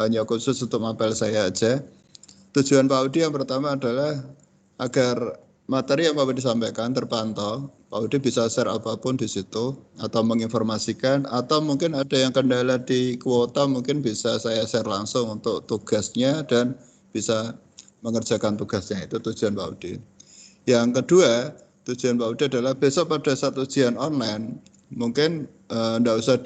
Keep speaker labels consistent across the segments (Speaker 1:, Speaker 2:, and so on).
Speaker 1: hanya khusus untuk mapel saya aja. Tujuan Pak Udi yang pertama adalah agar materi yang Pak Udi sampaikan terpantau. Pak Udi bisa share apapun di situ atau menginformasikan atau mungkin ada yang kendala di kuota mungkin bisa saya share langsung untuk tugasnya dan bisa mengerjakan tugasnya. Itu tujuan Pak Udi. Yang kedua, tujuan Pak Udi adalah besok pada saat ujian online mungkin enggak usah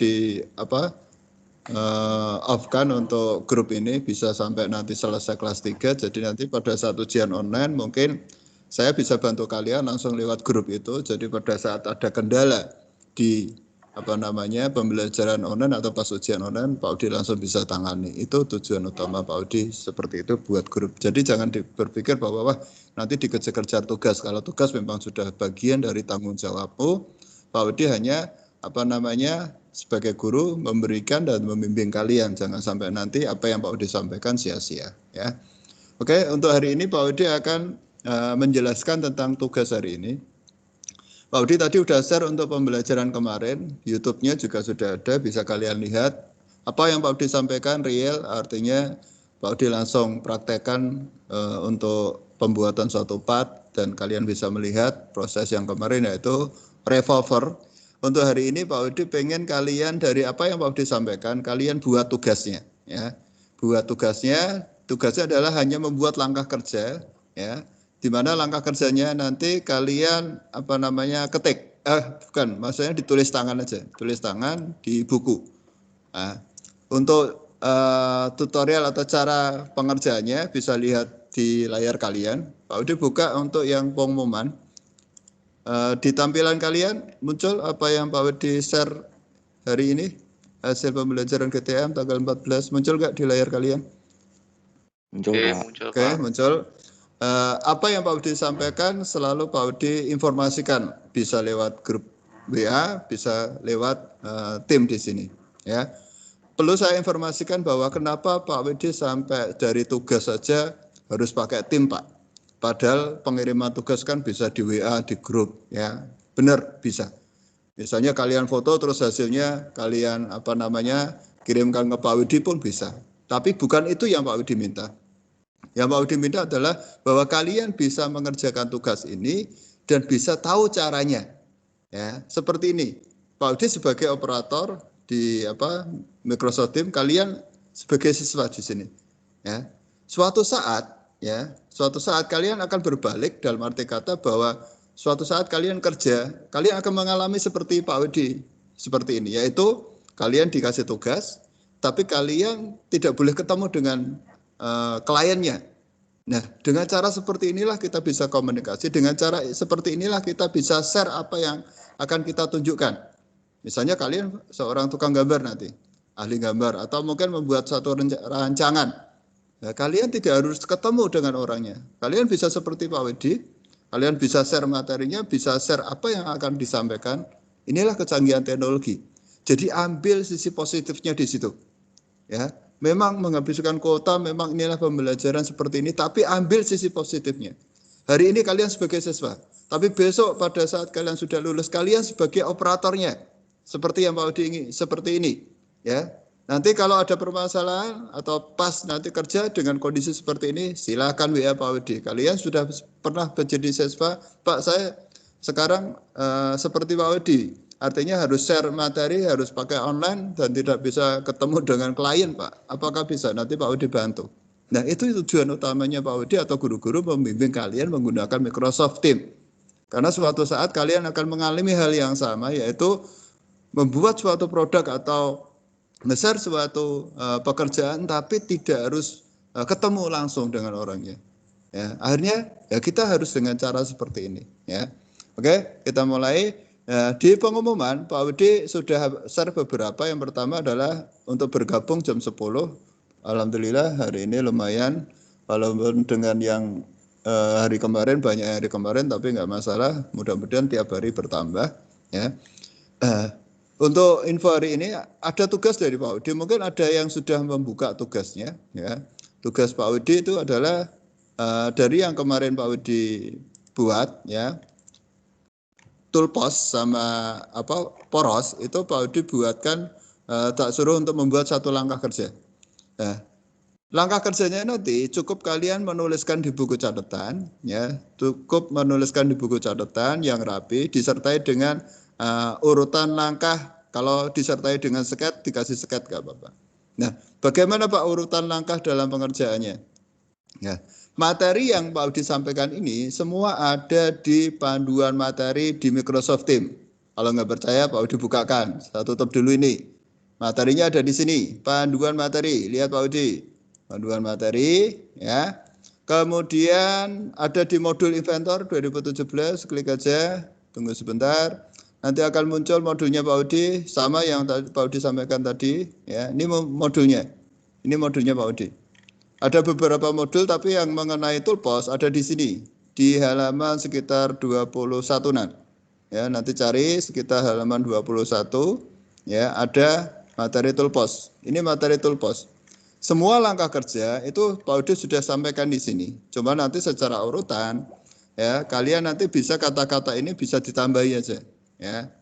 Speaker 1: off-kan untuk grup ini bisa sampai nanti selesai kelas 3. Jadi nanti pada saat ujian online mungkin saya bisa bantu kalian langsung lewat grup itu. Jadi pada saat ada kendala di pembelajaran online atau pas ujian online, Pak Udi langsung bisa tangani. Itu tujuan utama Pak Udi seperti itu buat grup. Jadi jangan berpikir bahwa nanti dikejar-kejar tugas. Kalau tugas memang sudah bagian dari tanggung jawabmu, Pak Udi hanya sebagai guru memberikan dan membimbing kalian. Jangan sampai nanti apa yang Pak Udi sampaikan sia-sia. Ya. Oke, untuk hari ini Pak Udi akan menjelaskan tentang tugas hari ini. Pak Udi tadi sudah share untuk pembelajaran kemarin, YouTube-nya juga sudah ada, bisa kalian lihat. Apa yang Pak Udi sampaikan real, artinya Pak Udi langsung praktekkan untuk pembuatan suatu part, dan kalian bisa melihat proses yang kemarin yaitu revolver. Untuk hari ini Pak Udi pengen kalian dari apa yang Pak Udi sampaikan, kalian buat tugasnya. Ya. Buat tugasnya adalah hanya membuat langkah kerja, ya. Di mana langkah kerjanya nanti kalian ketik, maksudnya ditulis tangan aja, tulis tangan di buku. Nah, untuk tutorial atau cara pengerjaannya bisa lihat di layar kalian. Pak Udi buka untuk yang pengumuman. Di tampilan kalian muncul apa yang Pak Udi share hari ini, hasil pembelajaran GTM tanggal 14, muncul nggak di layar kalian?
Speaker 2: Muncul, Pak.
Speaker 1: Oke, muncul. Apa yang Pak Udi sampaikan selalu Pak Udi informasikan, bisa lewat grup WA, bisa lewat tim di sini. Ya, perlu saya informasikan bahwa kenapa Pak Udi sampai dari tugas saja harus pakai tim, Pak. Padahal pengiriman tugas kan bisa di WA, di grup, ya. Benar, bisa. Misalnya kalian foto terus hasilnya kalian kirimkan ke Pak Udi pun bisa. Tapi bukan itu yang Pak Udi minta. Yang Pak Udi minta adalah bahwa kalian bisa mengerjakan tugas ini dan bisa tahu caranya. Ya, seperti ini. Pak Udi sebagai operator di Microsoft Teams, kalian sebagai siswa di sini. Ya. Suatu saat kalian akan berbalik dalam arti kata bahwa suatu saat kalian kerja, kalian akan mengalami seperti Pak Udi seperti ini, yaitu kalian dikasih tugas, tapi kalian tidak boleh ketemu dengan kliennya. Nah, dengan cara seperti inilah kita bisa komunikasi, dengan cara seperti inilah kita bisa share apa yang akan kita tunjukkan. Misalnya kalian seorang tukang gambar nanti, ahli gambar, atau mungkin membuat satu rancangan. Nah, kalian tidak harus ketemu dengan orangnya. Kalian bisa seperti Pak Wedi, kalian bisa share materinya, bisa share apa yang akan disampaikan. Inilah kecanggihan teknologi. Jadi ambil sisi positifnya di situ. Ya, memang menghabiskan kuota, memang inilah pembelajaran seperti ini, tapi ambil sisi positifnya. Hari ini kalian sebagai siswa, tapi besok pada saat kalian sudah lulus, kalian sebagai operatornya. Seperti yang Pak Udi ingin, seperti ini. Ya, nanti kalau ada permasalahan atau pas nanti kerja dengan kondisi seperti ini, silakan WA Pak Udi. Kalian sudah pernah menjadi siswa, Pak saya sekarang seperti Pak Udi. Artinya harus share materi, harus pakai online dan tidak bisa ketemu dengan klien, Pak. Apakah bisa? Nanti Pak Udi bantu. Nah, itu tujuan utamanya Pak Udi atau guru-guru membimbing kalian menggunakan Microsoft Teams. Karena suatu saat kalian akan mengalami hal yang sama, yaitu membuat suatu produk atau nge-share suatu pekerjaan, tapi tidak harus ketemu langsung dengan orangnya. Ya, akhirnya ya kita harus dengan cara seperti ini. Ya, oke, kita mulai. Di pengumuman Pak Udi sudah share beberapa. Yang pertama adalah untuk bergabung jam 10. Alhamdulillah hari ini lumayan, walaupun dengan yang hari kemarin banyak hari kemarin, tapi nggak masalah. Mudah-mudahan tiap hari bertambah. Ya. Untuk info hari ini ada tugas dari Pak Udi. Mungkin ada yang sudah membuka tugasnya. Ya. Tugas Pak Udi itu adalah dari yang kemarin Pak Udi buat, ya. Toolpost sama poros itu Pak Udi buatkan, tak suruh untuk membuat satu langkah kerja. Nah, langkah kerjanya nanti cukup kalian menuliskan di buku catatan, ya, cukup menuliskan di buku catatan yang rapi, disertai dengan urutan langkah. Kalau disertai dengan sket, dikasih sket nggak apa-apa. Nah, bagaimana Pak urutan langkah dalam pengerjaannya? Ya, materi yang Pak Audi sampaikan ini semua ada di panduan materi di Microsoft Teams. Kalau nggak percaya, Pak Audi bukakan. Saya tutup dulu ini. Materinya ada di sini. Panduan materi. Lihat Pak Audi. Panduan materi, ya. Kemudian ada di modul Inventor 2017. Klik aja. Tunggu sebentar. Nanti akan muncul modulnya Pak Audi, sama yang Pak Audi sampaikan tadi. Ya, ini modulnya. Ini modulnya Pak Audi. Ada beberapa modul, tapi yang mengenai toolbox ada di sini, di halaman sekitar 21-an. Ya, nanti cari sekitar halaman 21, ya, ada materi toolbox. Ini materi toolbox. Semua langkah kerja itu Pak Udi sudah sampaikan di sini. Cuma nanti secara urutan, ya, kalian nanti bisa kata-kata ini bisa ditambahi aja, ya.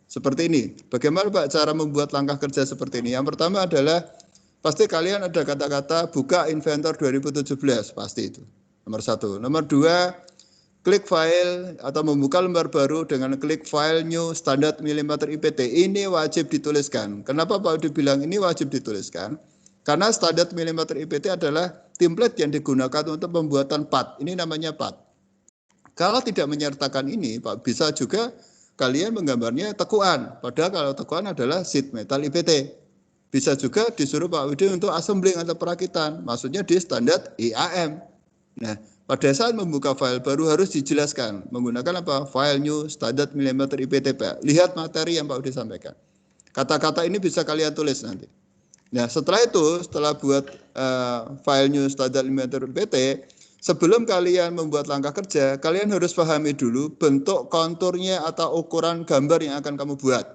Speaker 1: Seperti ini. Bagaimana Pak cara membuat langkah kerja seperti ini? Yang pertama adalah pasti kalian ada kata-kata buka Inventor 2017, pasti itu. Nomor 1. Nomor 2, klik file atau membuka lembar baru dengan klik file new standard milimeter IPT. Ini wajib dituliskan. Kenapa Pak Udi bilang ini wajib dituliskan? Karena standar milimeter IPT adalah template yang digunakan untuk pembuatan part. Ini namanya part. Kalau tidak menyertakan ini, Pak, bisa juga kalian menggambarnya tekuan. Padahal kalau tekuan adalah sheet metal IPT. Bisa juga disuruh Pak Widi untuk assembling atau perakitan. Maksudnya di standar IAM. Nah, pada saat membuka file baru harus dijelaskan. Menggunakan apa? File new standard milimeter IPT, Pak. Lihat materi yang Pak Widi sampaikan. Kata-kata ini bisa kalian tulis nanti. Nah, setelah itu, setelah buat file new standard milimeter IPT, sebelum kalian membuat langkah kerja, kalian harus pahami dulu bentuk konturnya atau ukuran gambar yang akan kamu buat.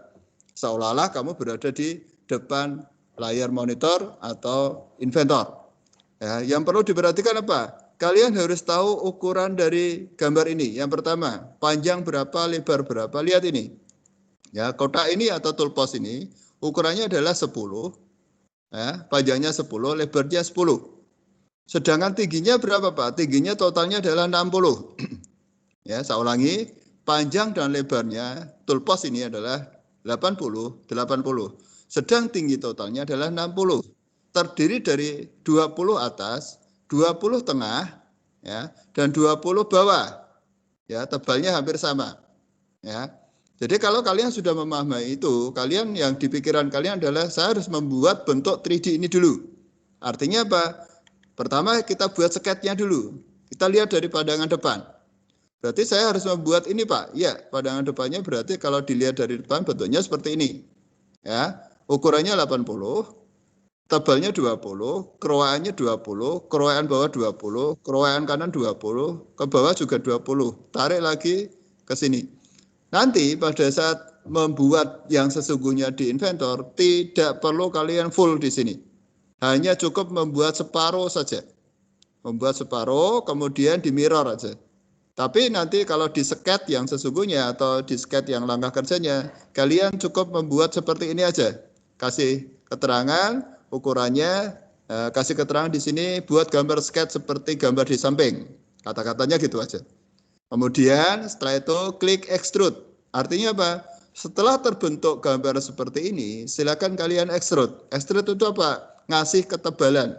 Speaker 1: Seolah-olah kamu berada di depan layar monitor atau Inventor. Ya, yang perlu diperhatikan apa? Kalian harus tahu ukuran dari gambar ini. Yang pertama, panjang berapa, lebar berapa. Lihat ini. Ya, kotak ini atau toolbox ini ukurannya adalah 10. Ya, panjangnya 10, lebarnya 10. Sedangkan tingginya berapa Pak? Tingginya totalnya adalah 60. Ya, saya ulangi, panjang dan lebarnya toolbox ini adalah 80. Sedang tinggi totalnya adalah 60. Terdiri dari 20 atas, 20 tengah, ya, dan 20 bawah. Ya, tebalnya hampir sama. Ya. Jadi kalau kalian sudah memahami itu, kalian yang di pikiran kalian adalah saya harus membuat bentuk 3D ini dulu. Artinya apa? Pertama kita buat sketnya dulu. Kita lihat dari pandangan depan. Berarti saya harus membuat ini Pak. Ya, pandangan depannya berarti kalau dilihat dari depan bentuknya seperti ini. Ya, ukurannya 80, tebalnya 20, kerowakannya 20, kerowakan bawah 20, kerowakan kanan 20, ke bawah juga 20. Tarik lagi ke sini. Nanti pada saat membuat yang sesungguhnya di Inventor, tidak perlu kalian full di sini. Hanya cukup membuat separuh saja. Membuat separuh, kemudian di mirror aja. Tapi nanti kalau di sket yang sesungguhnya atau di sket yang langkah kerjanya, kalian cukup membuat seperti ini aja. Kasih keterangan, ukurannya, kasih keterangan di sini, buat gambar sket seperti gambar di samping. Kata-katanya gitu aja. Kemudian setelah itu klik extrude. Artinya apa? Setelah terbentuk gambar seperti ini, silakan kalian extrude. Extrude itu apa? Ngasih ketebalan.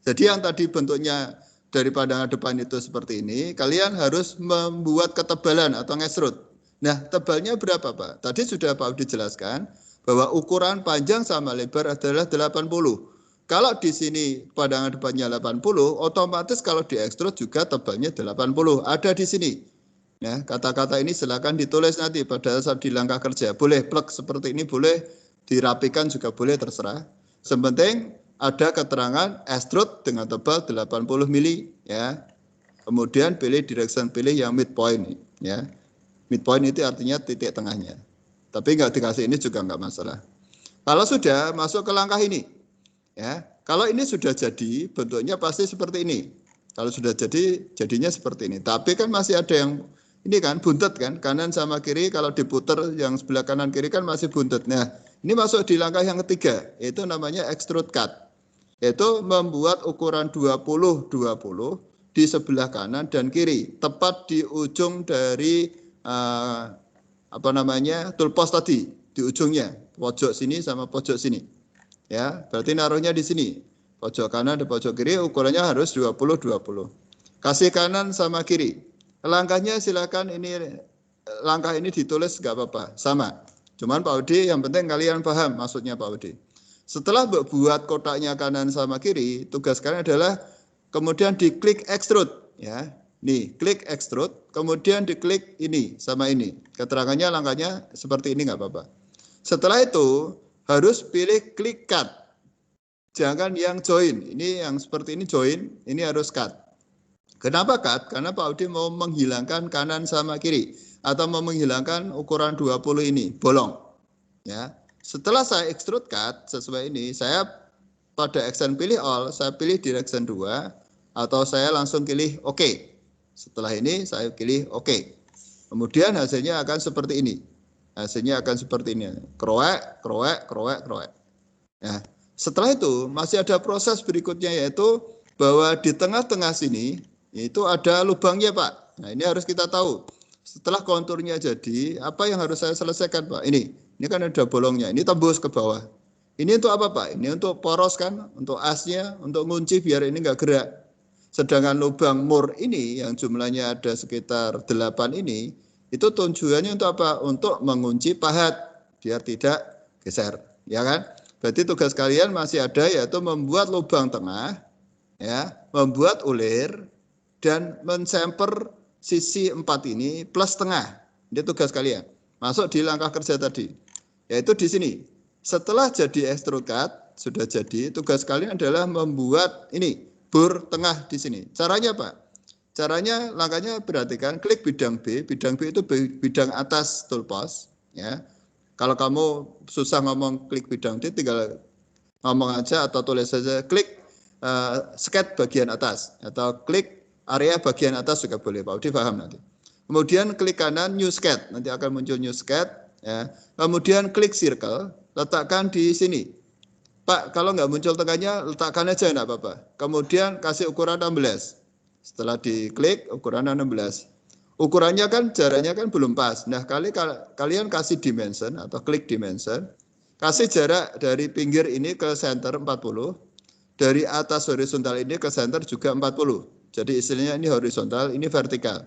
Speaker 1: Jadi yang tadi bentuknya dari pandangan depan itu seperti ini, kalian harus membuat ketebalan atau extrude. Nah, tebalnya berapa Pak? Tadi sudah Pak Udi jelaskan bahwa ukuran panjang sama lebar adalah 80. Kalau di sini pandangan depannya 80, otomatis kalau di extrude juga tebalnya 80. Ada di sini. Ya, kata-kata ini silakan ditulis nanti pada saat di langkah kerja. Boleh plug seperti ini, boleh dirapikan juga boleh, terserah. Sepenting ada keterangan extrude dengan tebal 80 mili, ya. Kemudian pilih direction, pilih yang midpoint, ya. Midpoint itu artinya titik tengahnya. Tapi nggak dikasih ini juga nggak masalah. Kalau sudah masuk ke langkah ini, ya, kalau ini sudah jadi bentuknya pasti seperti ini. Kalau sudah jadi jadinya seperti ini. Tapi kan masih ada yang ini kan buntet kan, kanan sama kiri kalau diputar yang sebelah kanan kiri kan masih buntet. Nah, ini masuk di langkah yang ketiga, itu namanya extrude cut. yaitu membuat ukuran 20-20 di sebelah kanan dan kiri, tepat di ujung dari toolbox tadi, di ujungnya, pojok sini sama pojok sini. Ya, berarti naruhnya di sini. Pojok kanan dan pojok kiri ukurannya harus 20-20. Kasih kanan sama kiri. Langkahnya silakan langkah ini ditulis nggak apa-apa, sama. Cuman Pak Udi yang penting kalian paham maksudnya Pak Udi. Setelah buat kotaknya kanan sama kiri, tugas kalian adalah kemudian diklik extrude ya. Nih, klik extrude, kemudian diklik ini sama ini. Keterangannya langkahnya seperti ini nggak apa-apa. Setelah itu harus pilih klik cut. Jangan yang join. Ini yang seperti ini join, ini harus cut. Kenapa cut? Karena Pak Udi mau menghilangkan kanan sama kiri atau mau menghilangkan ukuran 20 ini, bolong. Ya. Setelah saya extrude cut sesuai ini, saya pada action pilih all, saya pilih direction 2 atau saya langsung pilih OK. Setelah ini saya pilih OK. Kemudian hasilnya akan seperti ini. Hasilnya akan seperti ini. Kroek, kroek, kroek, kroek. Ya. Setelah itu masih ada proses berikutnya yaitu bahwa di tengah-tengah sini itu ada lubangnya Pak. Nah ini harus kita tahu. Setelah konturnya jadi, apa yang harus saya selesaikan Pak? Ini kan ada bolongnya, ini tembus ke bawah. Ini untuk apa Pak? Ini untuk poros kan, untuk asnya, untuk ngunci biar ini nggak gerak. Sedangkan lubang mur ini yang jumlahnya ada sekitar 8 ini, itu tujuannya untuk apa? Untuk mengunci pahat biar tidak geser, ya kan? Berarti tugas kalian masih ada yaitu membuat lubang tengah, ya, membuat ulir dan mensemper sisi 4 ini plus tengah. Ini tugas kalian. Masuk di langkah kerja tadi, yaitu di sini. Setelah jadi extrude cut, sudah jadi, tugas kalian adalah membuat ini bor tengah di sini. Caranya Pak? Caranya langkahnya perhatikan, klik bidang B. Bidang B itu bidang atas toolbox, ya. Kalau kamu susah ngomong klik bidang D, tinggal ngomong aja atau tulis saja klik sket bagian atas atau klik area bagian atas juga boleh, Pak Udi paham nanti. Kemudian klik kanan new sket, nanti akan muncul new sket, ya. Kemudian klik circle, letakkan di sini. Pak, kalau nggak muncul tengahnya, letakkan aja enggak apa-apa. Kemudian kasih ukuran 16. Setelah diklik ukuran 16. Ukurannya kan jaraknya kan belum pas. Nah, kalian kasih dimension atau klik dimension. Kasih jarak dari pinggir ini ke center 40. Dari atas horizontal ini ke center juga 40. Jadi istilahnya ini horizontal, ini vertikal.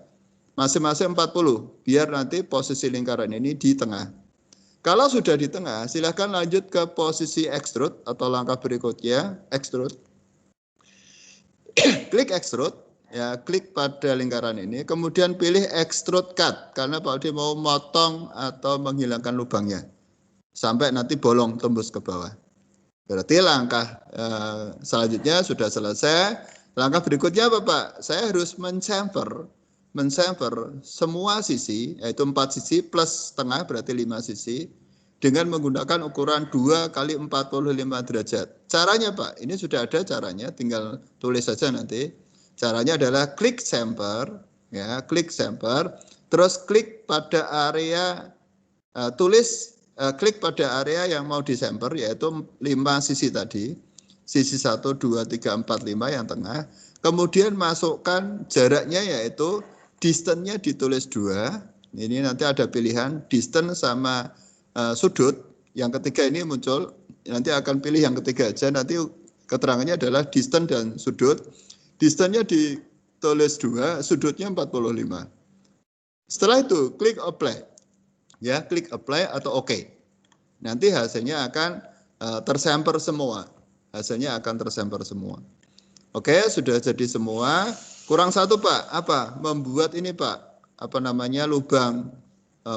Speaker 1: Masing-masing 40. Biar nanti posisi lingkaran ini di tengah. Kalau sudah di tengah, silahkan lanjut ke posisi extrude atau langkah berikutnya, extrude. Klik extrude, ya klik pada lingkaran ini, kemudian pilih extrude cut, karena Pak Udi mau motong atau menghilangkan lubangnya, sampai nanti bolong tembus ke bawah. Berarti langkah selanjutnya sudah selesai. Langkah berikutnya apa Pak? Saya harus mensamper semua sisi, yaitu 4 sisi plus tengah berarti 5 sisi, dengan menggunakan ukuran 2 kali 45 derajat. Caranya Pak, ini sudah ada caranya, tinggal tulis saja nanti. Caranya adalah klik samper, ya, klik samper, terus klik pada area klik pada area yang mau disamper, yaitu 5 sisi tadi, sisi 1, 2, 3, 4, 5 yang tengah. Kemudian masukkan jaraknya, yaitu distance-nya ditulis 2. Ini nanti ada pilihan distance sama sudut. Yang ketiga ini muncul, nanti akan pilih yang ketiga aja. Nanti keterangannya adalah distance dan sudut. Distance-nya ditulis 2, sudutnya 45. Setelah itu klik apply. Ya, klik apply atau OK. Nanti hasilnya akan tersamper semua. Hasilnya akan tersamper semua. Oke, sudah jadi semua. Kurang satu Pak, apa? Membuat ini Pak, apa namanya, lubang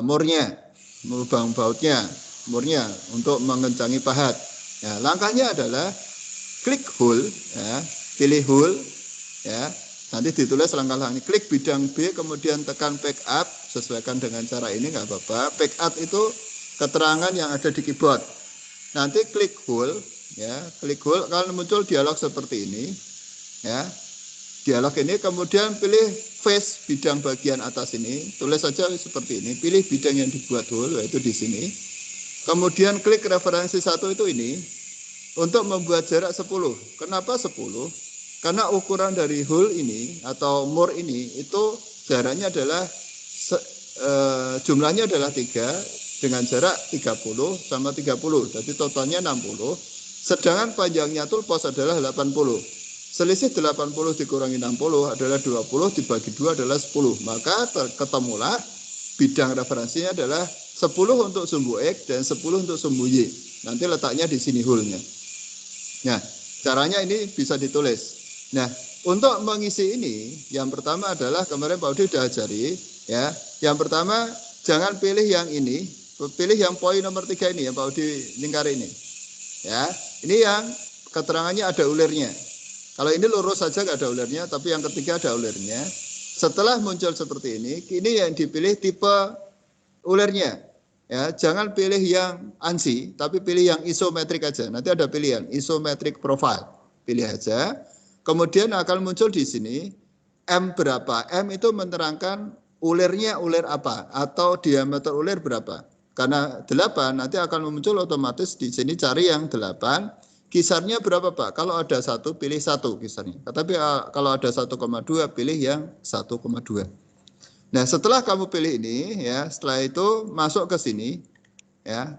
Speaker 1: murnya, lubang bautnya, murnya untuk mengencangi pahat. Ya, langkahnya adalah klik hole, ya, pilih hole, ya. Nanti ditulis langkah-langkah ini, klik bidang B, kemudian tekan pick up, sesuaikan dengan cara ini nggak apa-apa. Pick up itu keterangan yang ada di keyboard. Nanti klik hole, ya, klik hole, kalau muncul dialog seperti ini, ya. Dialog ini kemudian pilih face bidang bagian atas ini, tulis saja seperti ini, pilih bidang yang dibuat hole, yaitu di sini. Kemudian klik referensi 1 itu ini. untuk membuat jarak 10. Kenapa 10? Karena ukuran dari hole ini atau more ini itu jaraknya adalah jumlahnya adalah 3 dengan jarak 30 sama 30. Jadi totalnya 60. Sedangkan panjangnya tulpos adalah 80. Selisih 80 dikurangi 60 adalah 20, dibagi 2 adalah 10. Maka ketemulah bidang referensinya adalah 10 untuk sumbu X dan 10 untuk sumbu Y. Nanti letaknya di sini hole-nya. Nah, caranya ini bisa ditulis. Nah, untuk mengisi ini, yang pertama adalah kemarin Pak Udi sudah ajari, ya. Yang pertama, jangan pilih yang ini, pilih yang poin nomor 3 ini, yang Pak Udi lingkari ini. Ya, ini yang keterangannya ada ulirnya. Kalau ini lurus saja nggak ada ulirnya, tapi yang ketiga ada ulirnya. Setelah muncul seperti ini yang dipilih tipe ulirnya. Ya, jangan pilih yang ANSI, tapi pilih yang isometrik aja. Nanti ada pilihan isometric profile, pilih aja. Kemudian akan muncul di sini M berapa. M itu menerangkan ulirnya ulir apa atau diameter ulir berapa. Karena 8 nanti akan muncul otomatis di sini cari yang 8. Kisarnya berapa Pak? Kalau ada 1 pilih 1 kisarnya. Tapi kalau ada 1,2 pilih yang 1,2. Nah, setelah kamu pilih ini ya, setelah itu masuk ke sini ya.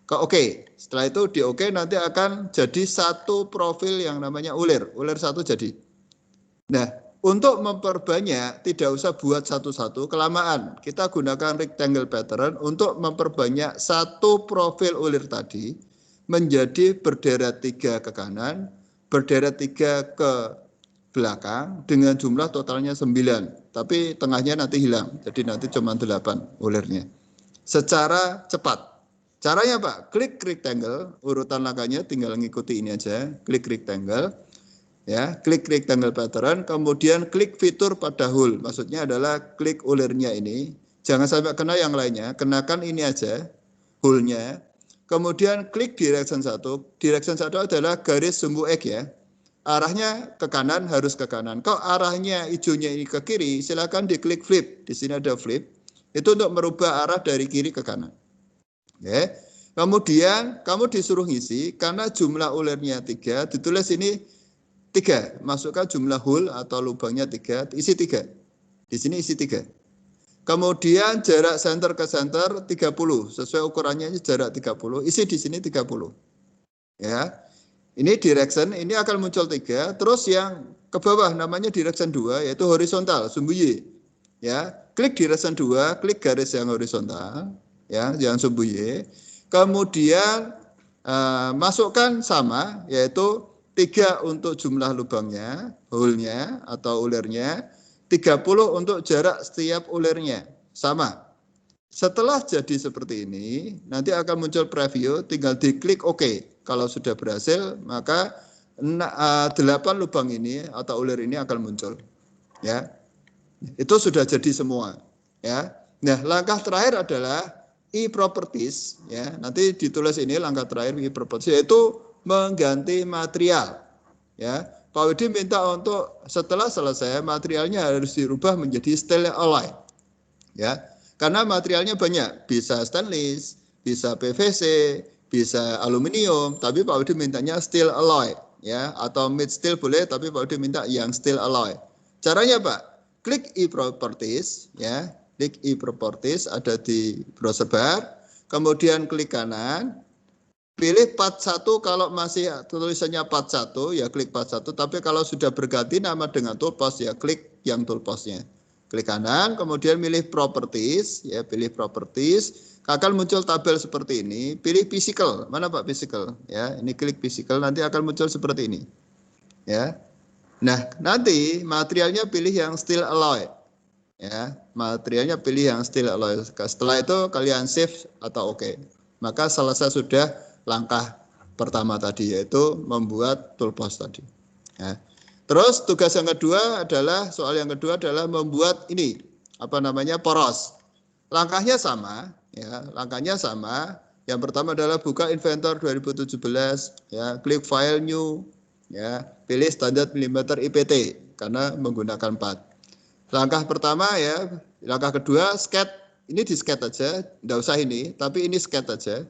Speaker 1: Oke, setelah itu di oke nanti akan jadi satu profil yang namanya ulir 1 jadi. Nah, untuk memperbanyak tidak usah buat satu-satu kelamaan. Kita gunakan rectangle pattern untuk memperbanyak satu profil ulir tadi menjadi berderet 3 ke kanan, berderet 3 ke belakang dengan jumlah totalnya 9. Tapi tengahnya nanti hilang. Jadi nanti cuma 8 ulirnya. Secara cepat. Caranya Pak, klik rectangle, urutan langkahnya tinggal ngikuti ini aja, klik rectangle, ya, klik rectangle pattern, kemudian klik fitur pada hole, maksudnya adalah klik ulirnya ini, jangan sampai kena yang lainnya, kenakan ini aja, hole-nya, kemudian klik direction 1, direction 1 adalah garis sumbu X ya, arahnya ke kanan harus ke kanan, kalau arahnya hijaunya ini ke kiri, silakan diklik flip, di sini ada flip, itu untuk merubah arah dari kiri ke kanan. Oke. Kemudian kamu disuruh ngisi karena jumlah ulirnya 3, ditulis ini 3, masukkan jumlah hole atau lubangnya 3, isi 3. Di sini isi 3. Kemudian jarak center ke center 30, sesuai ukurannya ini jarak 30, isi di sini 30. Ya. Ini direction, ini akan muncul 3, terus yang ke bawah namanya direction 2 yaitu horizontal, sumbu Y. Ya, klik direction 2, klik garis yang horizontal. Ya, yang sumbu Y. Kemudian masukkan sama, yaitu 3 untuk jumlah lubangnya, hole-nya atau ulirnya, 30 untuk jarak setiap ulirnya, sama. Setelah jadi seperti ini, nanti akan muncul preview, tinggal diklik OK. Kalau sudah berhasil, maka 8 lubang ini atau ulir ini akan muncul. Ya, itu sudah jadi semua. Ya, nah langkah terakhir adalah e-properties, ya, nanti ditulis ini langkah terakhir e-properties, yaitu mengganti material. Ya, Pak Widi minta untuk setelah selesai materialnya harus dirubah menjadi steel alloy. Ya, karena materialnya banyak, bisa stainless, bisa PVC, bisa aluminium, tapi Pak Widi mintanya steel alloy, ya, atau mid steel boleh, tapi Pak Widi minta yang steel alloy. Caranya Pak, klik e-properties, ya. Klik e-properties ada di browser bar, kemudian klik kanan, pilih part 1 kalau masih tulisannya part 1 ya klik part 1, tapi kalau sudah berganti nama dengan toolbox ya klik yang toolboxnya. Klik kanan, kemudian pilih properties, ya pilih properties, akan muncul tabel seperti ini, pilih physical, mana Pak physical, ya ini klik physical nanti akan muncul seperti ini, ya. Nah nanti materialnya pilih yang steel alloy. Ya, materialnya pilih yang steel alloy. Setelah itu kalian save atau oke. Maka selesai sudah langkah pertama tadi yaitu membuat toolbox tadi. Ya. Terus tugas yang kedua adalah membuat ini apa namanya poros. Langkahnya sama, ya, langkahnya sama. Yang pertama adalah buka Inventor 2017, ya, klik file new, ya, pilih standar milimeter IPT karena menggunakan 4. Langkah pertama ya, langkah kedua sketch, ini di sketch aja, enggak usah ini, tapi ini sketch aja.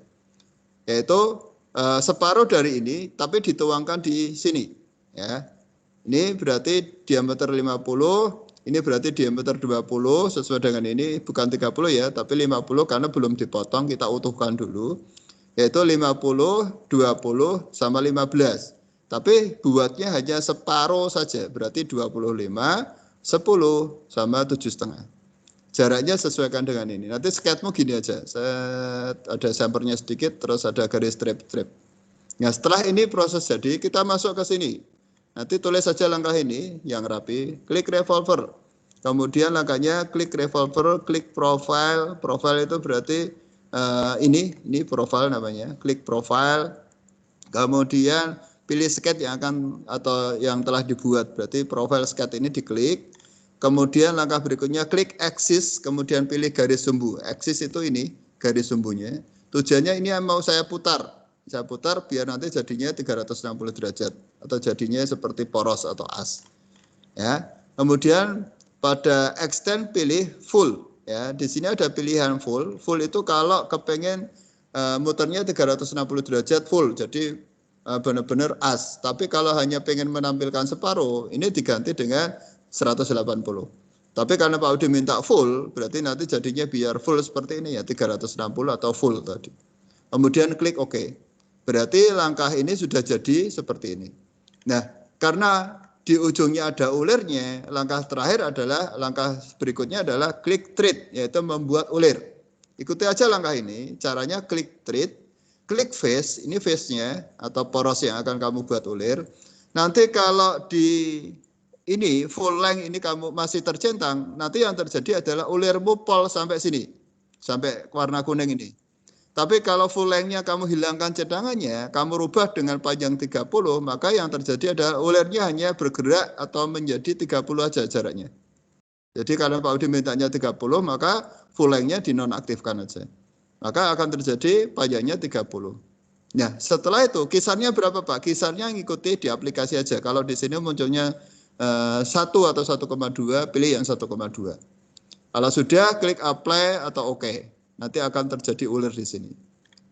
Speaker 1: Yaitu separuh dari ini tapi dituangkan di sini ya. Ini berarti diameter 50, ini berarti diameter 20 sesuai dengan ini, bukan 30 ya, tapi 50 karena belum dipotong, kita utuhkan dulu. Yaitu 50, 20 sama 15. Tapi buatnya hanya separuh saja, berarti 25, 10 sama 7,5. Jaraknya sesuaikan dengan ini. Nanti sketmu gini aja, ada sampelnya sedikit, terus ada garis strip-strip. Nah setelah ini proses jadi, kita masuk ke sini. Nanti tulis saja langkah ini yang rapi, klik revolver. Kemudian langkahnya klik revolver, klik profile. Profile itu berarti ini profile namanya. Klik profile. Kemudian pilih sketch yang akan atau yang telah dibuat. Berarti profile sketch ini diklik. Kemudian langkah berikutnya klik axis, kemudian pilih garis sumbu. Axis itu ini garis sumbunya. Tujuannya ini yang mau saya putar. Saya putar biar nanti jadinya 360 derajat atau jadinya seperti poros atau as. Ya. Kemudian pada extend pilih full ya. Di sini ada pilihan full. Full itu kalau kepengen muternya 360 derajat full. Jadi benar-benar as. Tapi kalau hanya pengen menampilkan separuh, ini diganti dengan 180. Tapi karena Pak Udi minta full, berarti nanti jadinya biar full seperti ini ya, 360 atau full tadi. Kemudian klik OK. Berarti langkah ini sudah jadi seperti ini. Nah, karena di ujungnya ada ulirnya, langkah terakhir adalah, langkah berikutnya adalah klik treat, yaitu membuat ulir. Ikuti aja langkah ini, caranya klik treat, klik face, ini face-nya atau poros yang akan kamu buat ulir. Nanti kalau di ini full length ini kamu masih tercentang, nanti yang terjadi adalah ulirmu pol sampai sini, sampai warna kuning ini. Tapi kalau full length-nya kamu hilangkan cedangannya, kamu rubah dengan panjang 30, maka yang terjadi adalah ulirnya hanya bergerak atau menjadi 30 aja jaraknya. Jadi kalau Pak Udi mintanya 30, maka full length-nya dinonaktifkan aja. Maka akan terjadi panjangnya 30. Nah, setelah itu kisarnya berapa Pak? Kisarnya ngikuti di aplikasi aja. Kalau di sini munculnya 1 atau 1,2, pilih yang 1,2. Kalau sudah, klik apply atau OK. Nanti akan terjadi ulir di sini.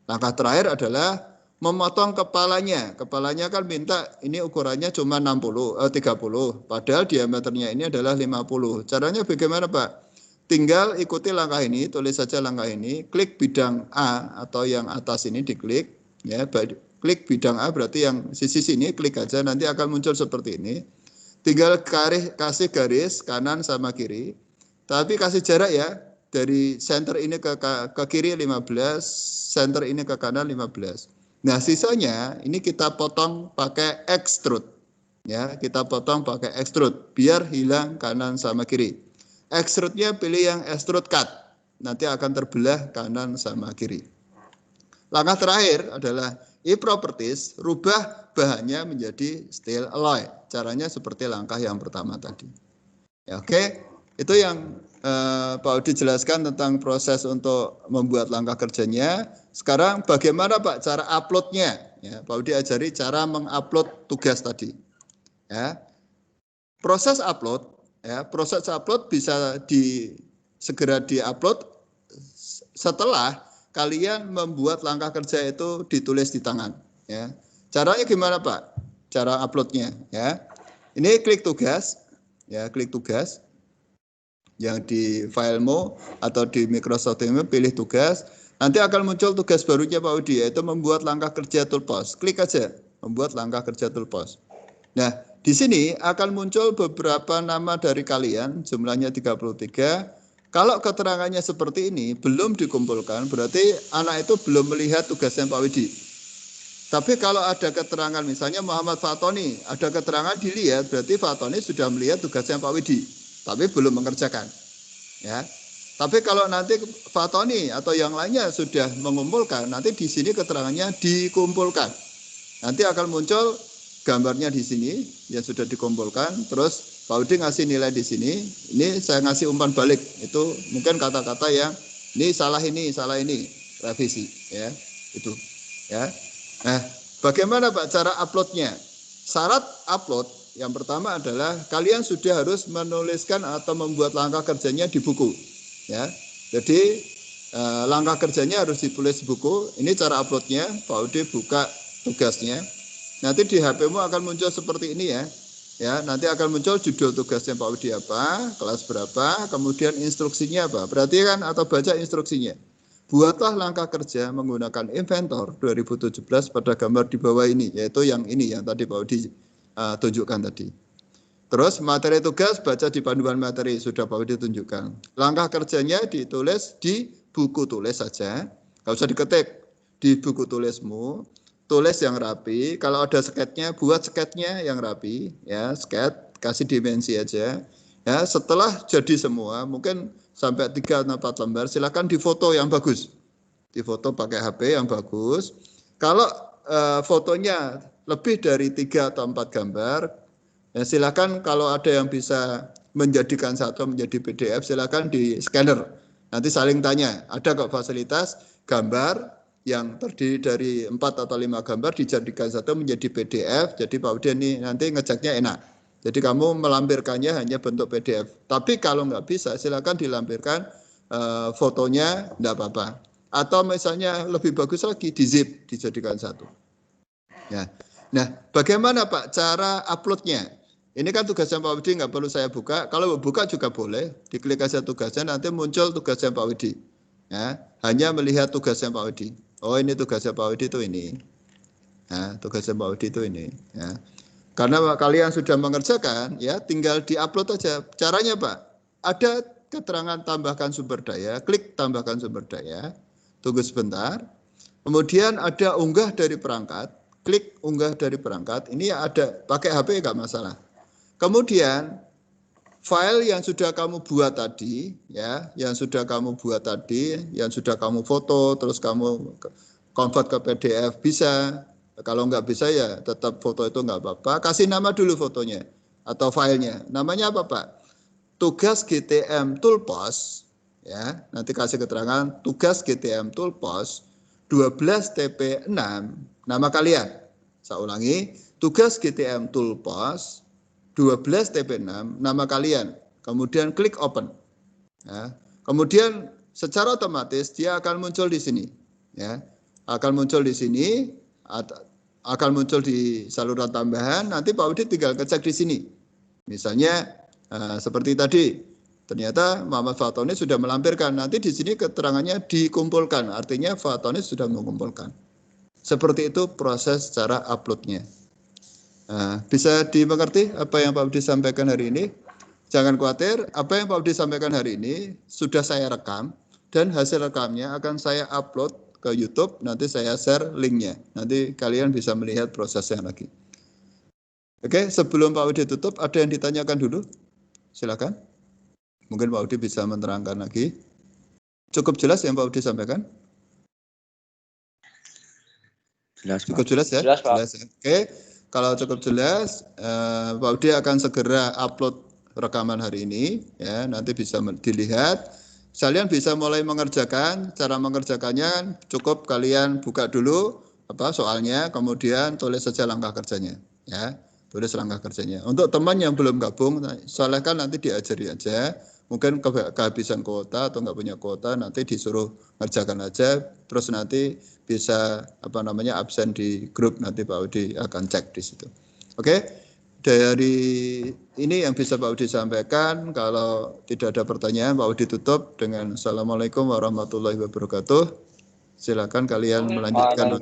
Speaker 1: Langkah terakhir adalah memotong kepalanya. Kepalanya kan minta ini ukurannya cuma 30. Padahal diameternya ini adalah 50. Caranya bagaimana Pak? Tinggal ikuti langkah ini, tulis saja langkah ini, klik bidang A atau yang atas ini diklik. Ya, klik bidang A berarti yang sisi sini, klik aja, nanti akan muncul seperti ini. Tinggal kasih garis kanan sama kiri. Tapi kasih jarak ya. Dari center ini ke kiri 15, center ini ke kanan 15. Nah, sisanya ini kita potong pakai extrude. Ya, kita potong pakai extrude biar hilang kanan sama kiri. Extrude-nya pilih yang extrude cut. Nanti akan terbelah kanan sama kiri. Langkah terakhir adalah e-properties, rubah bahannya menjadi steel alloy. Caranya seperti langkah yang pertama tadi. Ya, oke. Itu yang Pak Udi jelaskan tentang proses untuk membuat langkah kerjanya. Sekarang bagaimana Pak cara uploadnya? Ya, Pak Udi ajari cara mengupload tugas tadi. Ya, proses upload bisa segera diupload setelah kalian membuat langkah kerja itu ditulis di tangan. Ya, caranya gimana Pak? Cara uploadnya? Ya, ini klik tugas. Ya, klik tugas. Yang di filemu atau di Microsoft Teams pilih tugas, nanti akan muncul tugas barunya Pak Udi, yaitu membuat langkah kerja toolbox. Klik aja, membuat langkah kerja toolbox. Nah, di sini akan muncul beberapa nama dari kalian, jumlahnya 33. Kalau keterangannya seperti ini, belum dikumpulkan, berarti anak itu belum melihat tugasnya Pak Widi. Tapi kalau ada keterangan, misalnya Muhammad Fatoni, ada keterangan dilihat, berarti Fatoni sudah melihat tugasnya Pak Widi, tapi belum mengerjakan. Ya. Tapi kalau nanti Fatoni atau yang lainnya sudah mengumpulkan, nanti di sini keterangannya dikumpulkan. Nanti akan muncul gambarnya di sini yang sudah dikumpulkan, terus Pak Udi ngasih nilai di sini. Ini saya ngasih umpan balik. Itu mungkin kata-kata yang ini, salah ini, revisi, ya. Itu, ya. Nah, bagaimana Pak cara uploadnya? Syarat upload yang pertama adalah kalian sudah harus menuliskan atau membuat langkah kerjanya di buku. Ya, jadi langkah kerjanya harus ditulis buku. Ini cara uploadnya. Pak Udi buka tugasnya. Nanti di HP-mu akan muncul seperti ini ya. Ya, nanti akan muncul judul tugasnya Pak Udi apa, kelas berapa, kemudian instruksinya apa. Perhatikan atau baca instruksinya. Buatlah langkah kerja menggunakan Inventor 2017 pada gambar di bawah ini, yaitu yang ini yang tadi Pak Udi tunjukkan tadi. Terus materi tugas baca di panduan materi, sudah Pak Udi tunjukkan. Langkah kerjanya ditulis di buku tulis saja, nggak usah diketik. Di buku tulismu, tulis yang rapi. Kalau ada sketnya, buat sketnya yang rapi, ya sket, kasih dimensi aja. Ya, setelah jadi semua, mungkin sampai 3 atau 4 lembar, silakan difoto yang bagus. Difoto pakai HP yang bagus. Kalau fotonya lebih dari 3 atau 4 gambar, ya silakan kalau ada yang bisa menjadikan satu menjadi PDF, silakan di scanner. Nanti saling tanya, ada kok fasilitas gambar yang terdiri dari 4 atau 5 gambar dijadikan satu menjadi PDF. Jadi Pak Udi ini nanti ngeceknya enak. Jadi kamu melampirkannya hanya bentuk PDF. Tapi kalau nggak bisa, silakan dilampirkan fotonya, nggak apa-apa. Atau misalnya lebih bagus lagi, di zip, dijadikan satu. Ya. Nah, bagaimana Pak cara uploadnya? Ini kan tugasnya Pak Widi, nggak perlu saya buka. Kalau buka juga boleh, diklik aja tugasnya, nanti muncul tugasnya Pak Widi. Ya, hanya melihat tugasnya Pak Widi. Oh, ini tugasnya Pak Widi itu ini. Nah, tugasnya Pak Widi itu ini. Ya. Karena kalian sudah mengerjakan, ya tinggal diupload aja. Caranya Pak, ada keterangan tambahkan sumber daya, klik tambahkan sumber daya, tunggu sebentar. Kemudian ada unggah dari perangkat, klik unggah dari perangkat. Ini ada pakai HP nggak masalah. Kemudian file yang sudah kamu buat tadi, ya, yang sudah kamu buat tadi, yang sudah kamu foto, terus kamu convert ke PDF bisa. Kalau nggak bisa ya tetap foto itu nggak apa-apa. Kasih nama dulu fotonya atau filenya. Namanya apa Pak? Tugas GTM Toolbox, ya. Nanti kasih keterangan tugas GTM Toolbox 12 TP6 nama kalian. Saya ulangi, tugas GTM Toolbox 12 TP6 nama kalian. Kemudian klik open. Ya. Kemudian secara otomatis dia akan muncul di sini, ya. Akan muncul di sini, akan muncul di saluran tambahan. Nanti Pak Widi tinggal ngecek di sini. Misalnya seperti tadi, ternyata Muhammad Fatoni sudah melampirkan. Nanti di sini keterangannya dikumpulkan, artinya Fatoni sudah mengumpulkan. Seperti itu proses cara uploadnya. Bisa dimengerti apa yang Pak Widi sampaikan hari ini? Jangan khawatir, apa yang Pak Widi sampaikan hari ini sudah saya rekam dan hasil rekamnya akan saya upload ke YouTube, nanti saya share linknya. Nanti kalian bisa melihat prosesnya lagi. Oke, sebelum Pak Widi tutup, ada yang ditanyakan dulu? Silakan. Mungkin Pak Widi bisa menerangkan lagi. Cukup jelas yang Pak Widi sampaikan?
Speaker 2: Jelas,
Speaker 1: Cukup
Speaker 2: Pak.
Speaker 1: jelas ya?
Speaker 3: Jelas, Pak.
Speaker 1: Jelas, ya? Oke, kalau cukup jelas, Pak Widi akan segera upload rekaman hari ini, ya. Nanti bisa dilihat. Kalian bisa mulai mengerjakan. Cara mengerjakannya cukup kalian buka dulu apa soalnya, kemudian tulis saja langkah kerjanya, ya. Tulis langkah kerjanya. Untuk teman yang belum gabung, soalkan nanti diajari aja. Mungkin kehabisan kuota atau nggak punya kuota, nanti disuruh ngerjakan aja. Terus nanti bisa absen di grup, nanti Pak Udi akan cek di situ. Oke, dari ini yang bisa Pak Udi sampaikan. Kalau tidak ada pertanyaan, Pak Udi tutup dengan Assalamualaikum warahmatullahi wabarakatuh. Silakan kalian melanjutkan.